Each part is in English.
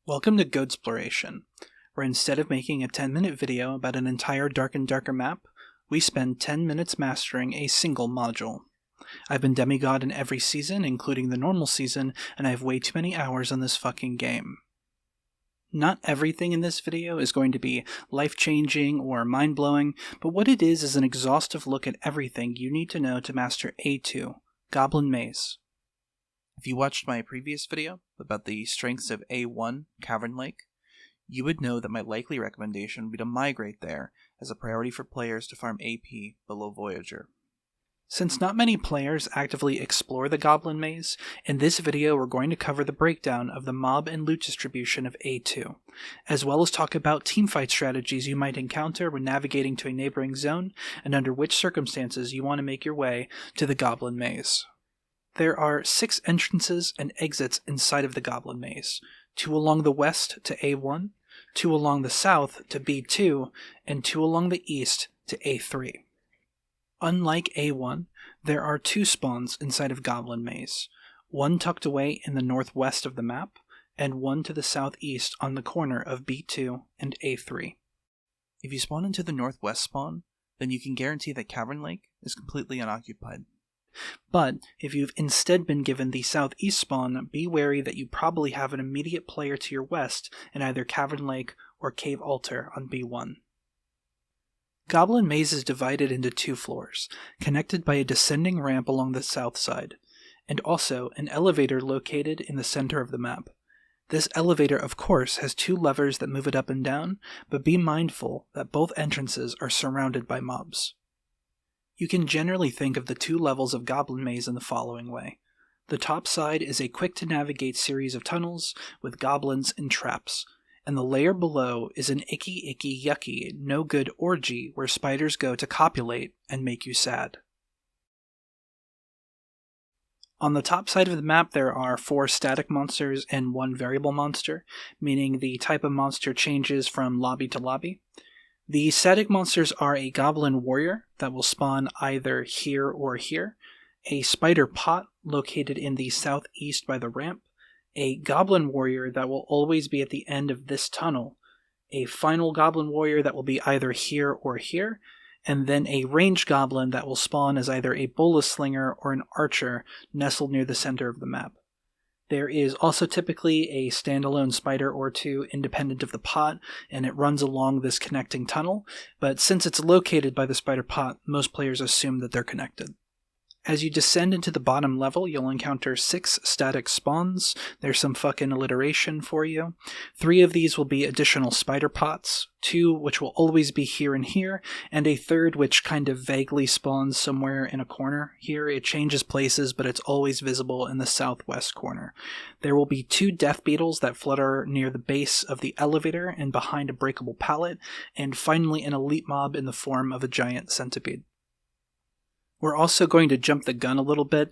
Welcome to Goadsploration, where instead of making a 10-minute video about an entire Dark and Darker map, we spend 10 minutes mastering a single module. I've been demigod in every season, including the normal season, and I have way too many hours on this fucking game. Not everything in this video is going to be life-changing or mind-blowing, but what it is an exhaustive look at everything you need to know to master A2, Goblin Maze. If you watched my previous video about the strengths of A1, Cavern Lake, you would know that my likely recommendation would be to migrate there as a priority for players to farm AP below Voyager. Since not many players actively explore the Goblin Maze, in this video we're going to cover the breakdown of the mob and loot distribution of A2, as well as talk about teamfight strategies you might encounter when navigating to a neighboring zone, and under which circumstances you want to make your way to the Goblin Maze. There are 6 entrances and exits inside of the Goblin Maze, 2 along the west to A1, 2 along the south to B2, and 2 along the east to A3. Unlike A1, there are 2 spawns inside of Goblin Maze, one tucked away in the northwest of the map, and one to the southeast on the corner of B2 and A3. If you spawn into the northwest spawn, then you can guarantee that Cavern Lake is completely unoccupied. But if you've instead been given the southeast spawn, be wary that you probably have an immediate player to your west in either Cavern Lake or Cave Altar on B1. Goblin Maze is divided into 2 floors, connected by a descending ramp along the south side, and also an elevator located in the center of the map. This elevator, of course, has 2 levers that move it up and down, but be mindful that both entrances are surrounded by mobs. You can generally think of the 2 levels of Goblin Maze in the following way. The top side is a quick-to-navigate series of tunnels with goblins and traps, and the layer below is an icky, yucky, no-good orgy where spiders go to copulate and make you sad. On the top side of the map there are 4 static monsters and 1 variable monster, meaning the type of monster changes from lobby to lobby. The static monsters are a goblin warrior that will spawn either here or here, a spider pot located in the southeast by the ramp, a goblin warrior that will always be at the end of this tunnel, a final goblin warrior that will be either here or here, and then a ranged goblin that will spawn as either a bola slinger or an archer nestled near the center of the map. There is also typically a standalone spider or 2 independent of the pot, and it runs along this connecting tunnel, but since it's located by the spider pot, most players assume that they're connected. As you descend into the bottom level, you'll encounter 6 static spawns. There's some fucking alliteration for you. 3 of these will be additional spider pots, 2 which will always be here and here, and a 3rd which kind of vaguely spawns somewhere in a corner here. It changes places, but it's always visible in the southwest corner. There will be 2 death beetles that flutter near the base of the elevator and behind a breakable pallet, and finally an elite mob in the form of a giant centipede. We're also going to jump the gun a little bit.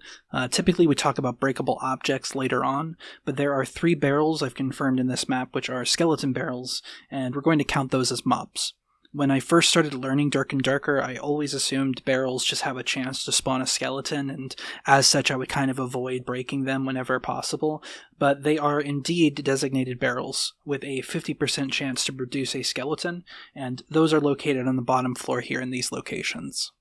Typically we talk about breakable objects later on, but there are 3 barrels I've confirmed in this map which are skeleton barrels, and we're going to count those as mobs. When I first started learning Dark and Darker, I always assumed barrels just have a chance to spawn a skeleton, and as such I would kind of avoid breaking them whenever possible, but they are indeed designated barrels, with a 50% chance to produce a skeleton, and those are located on the bottom floor here in these locations.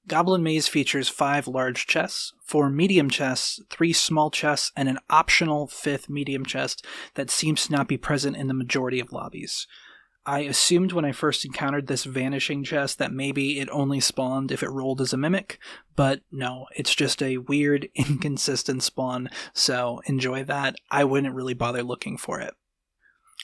Goblin Maze features 5 large chests, 4 medium chests, 3 small chests, and an optional 5th medium chest that seems to not be present in the majority of lobbies. I assumed when I first encountered this vanishing chest that maybe it only spawned if it rolled as a mimic, but no, it's just a weird, inconsistent spawn, so enjoy that. I wouldn't really bother looking for it.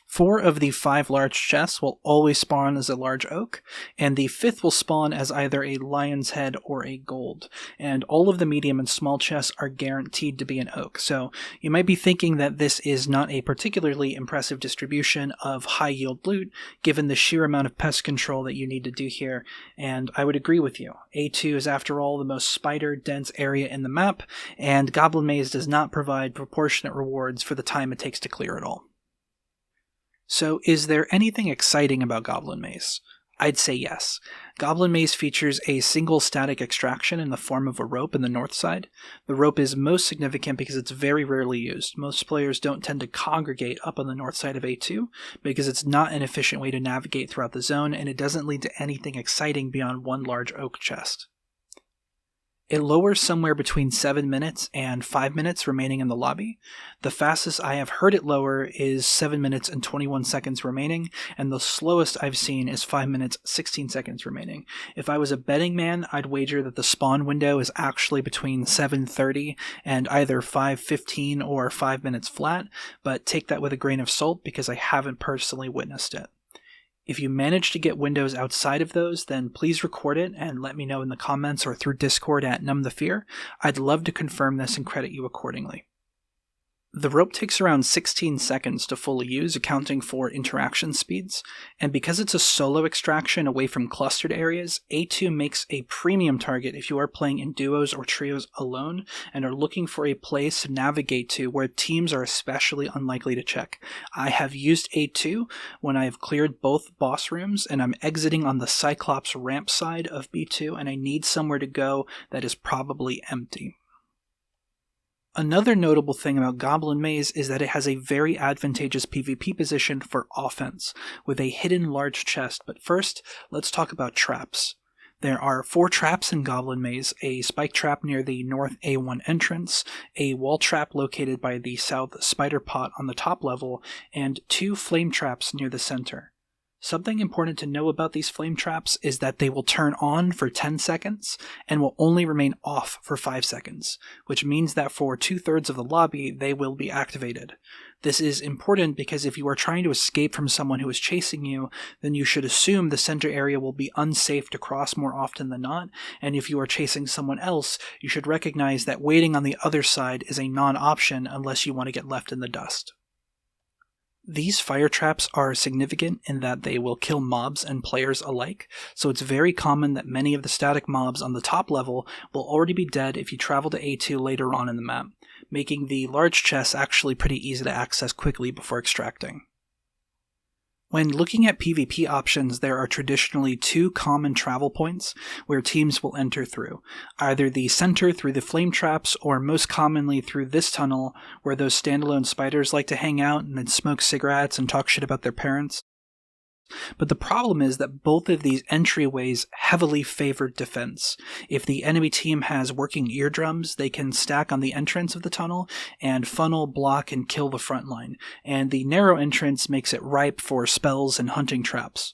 4 of the 5 large chests will always spawn as a large oak, and the 5th will spawn as either a lion's head or a gold, and all of the medium and small chests are guaranteed to be an oak, so you might be thinking that this is not a particularly impressive distribution of high-yield loot, given the sheer amount of pest control that you need to do here, and I would agree with you. A2 is after all the most spider-dense area in the map, and Goblin Maze does not provide proportionate rewards for the time it takes to clear it all. So, is there anything exciting about Goblin Maze? I'd say yes. Goblin Maze features a single static extraction in the form of a rope in the north side. The rope is most significant because it's very rarely used. Most players don't tend to congregate up on the north side of A2 because it's not an efficient way to navigate throughout the zone, and it doesn't lead to anything exciting beyond one large oak chest. It lowers somewhere between 7 minutes and 5 minutes remaining in the lobby. The fastest I have heard it lower is 7 minutes and 21 seconds remaining, and the slowest I've seen is 5 minutes 16 seconds remaining. If I was a betting man, I'd wager that the spawn window is actually between 7:30 and either 5:15 or 5 minutes flat, but take that with a grain of salt because I haven't personally witnessed it. If you manage to get windows outside of those, then please record it and let me know in the comments or through Discord at NumbTheFear. I'd love to confirm this and credit you accordingly. The rope takes around 16 seconds to fully use, accounting for interaction speeds, and because it's a solo extraction away from clustered areas, A2 makes a premium target if you are playing in duos or trios alone and are looking for a place to navigate to where teams are especially unlikely to check. I have used A2 when I have cleared both boss rooms and I'm exiting on the Cyclops ramp side of B2 and I need somewhere to go that is probably empty. Another notable thing about Goblin Maze is that it has a very advantageous PvP position for offense, with a hidden large chest. But first, let's talk about traps. There are 4 traps in Goblin Maze, a spike trap near the north A1 entrance, a wall trap located by the south spider pot on the top level, and 2 flame traps near the center. Something important to know about these flame traps is that they will turn on for 10 seconds and will only remain off for 5 seconds, which means that for 2/3 of the lobby they will be activated. This is important because if you are trying to escape from someone who is chasing you, then you should assume the center area will be unsafe to cross more often than not, and if you are chasing someone else, you should recognize that waiting on the other side is a non-option unless you want to get left in the dust. These fire traps are significant in that they will kill mobs and players alike, so it's very common that many of the static mobs on the top level will already be dead if you travel to A2 later on in the map, making the large chests actually pretty easy to access quickly before extracting. When looking at PvP options, there are traditionally 2 common travel points where teams will enter through, either the center through the flame traps or most commonly through this tunnel where those standalone spiders like to hang out and then smoke cigarettes and talk shit about their parents. But the problem is that both of these entryways heavily favor defense. If the enemy team has working eardrums, they can stack on the entrance of the tunnel and funnel, block, and kill the front line, and the narrow entrance makes it ripe for spells and hunting traps.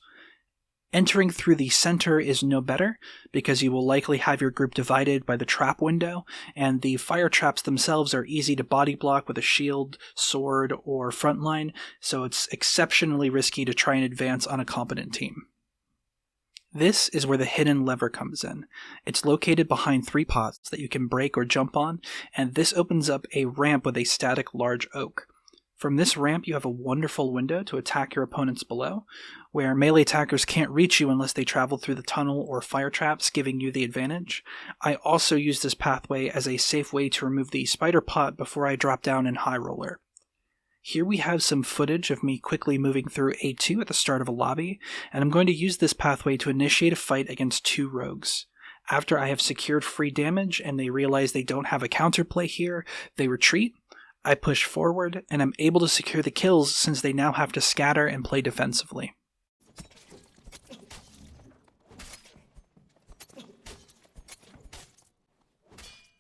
Entering through the center is no better, because you will likely have your group divided by the trap window, and the fire traps themselves are easy to body block with a shield, sword, or frontline, so it's exceptionally risky to try and advance on a competent team. This is where the hidden lever comes in. It's located behind 3 pots that you can break or jump on, and this opens up a ramp with a static large oak. From this ramp, you have a wonderful window to attack your opponents below, where melee attackers can't reach you unless they travel through the tunnel or fire traps, giving you the advantage. I also use this pathway as a safe way to remove the spider pot before I drop down in High Roller. Here we have some footage of me quickly moving through A2 at the start of a lobby, and I'm going to use this pathway to initiate a fight against 2 rogues. After I have secured free damage and they realize they don't have a counterplay here, they retreat. I push forward, and I'm able to secure the kills since they now have to scatter and play defensively.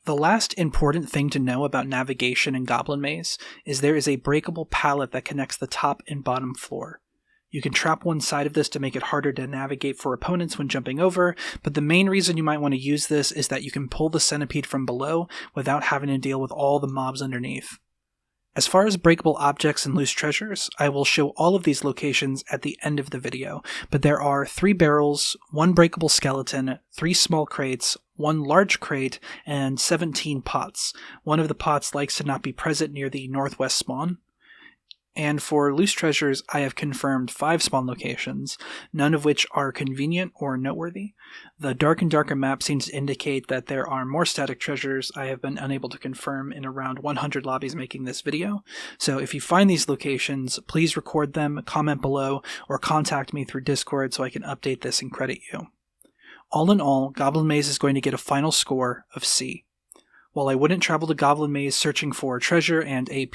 The last important thing to know about navigation in Goblin Maze is there is a breakable pallet that connects the top and bottom floor. You can trap one side of this to make it harder to navigate for opponents when jumping over, but the main reason you might want to use this is that you can pull the centipede from below without having to deal with all the mobs underneath. As far as breakable objects and loose treasures, I will show all of these locations at the end of the video, but there are 3 barrels, 1 breakable skeleton, 3 small crates, 1 large crate, and 17 pots. One of the pots likes to not be present near the northwest spawn. And for loose treasures, I have confirmed 5 spawn locations, none of which are convenient or noteworthy. The Dark and Darker map seems to indicate that there are more static treasures I have been unable to confirm in around 100 lobbies making this video. So if you find these locations, please record them, comment below, or contact me through Discord so I can update this and credit you. All in all, Goblin Maze is going to get a final score of C. While I wouldn't travel to Goblin Maze searching for treasure and AP,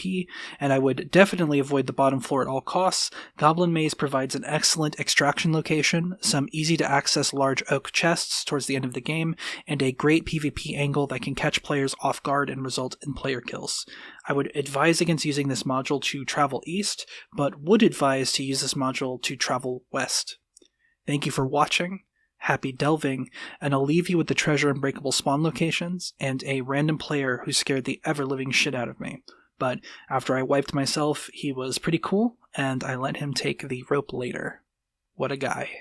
and I would definitely avoid the bottom floor at all costs, Goblin Maze provides an excellent extraction location, some easy-to-access large oak chests towards the end of the game, and a great PvP angle that can catch players off guard and result in player kills. I would advise against using this module to travel east, but would advise to use this module to travel west. Thank you for watching. Happy delving, and I'll leave you with the treasure and breakable spawn locations and a random player who scared the ever-living shit out of me. But after I wiped myself, he was pretty cool, and I let him take the rope later. What a guy.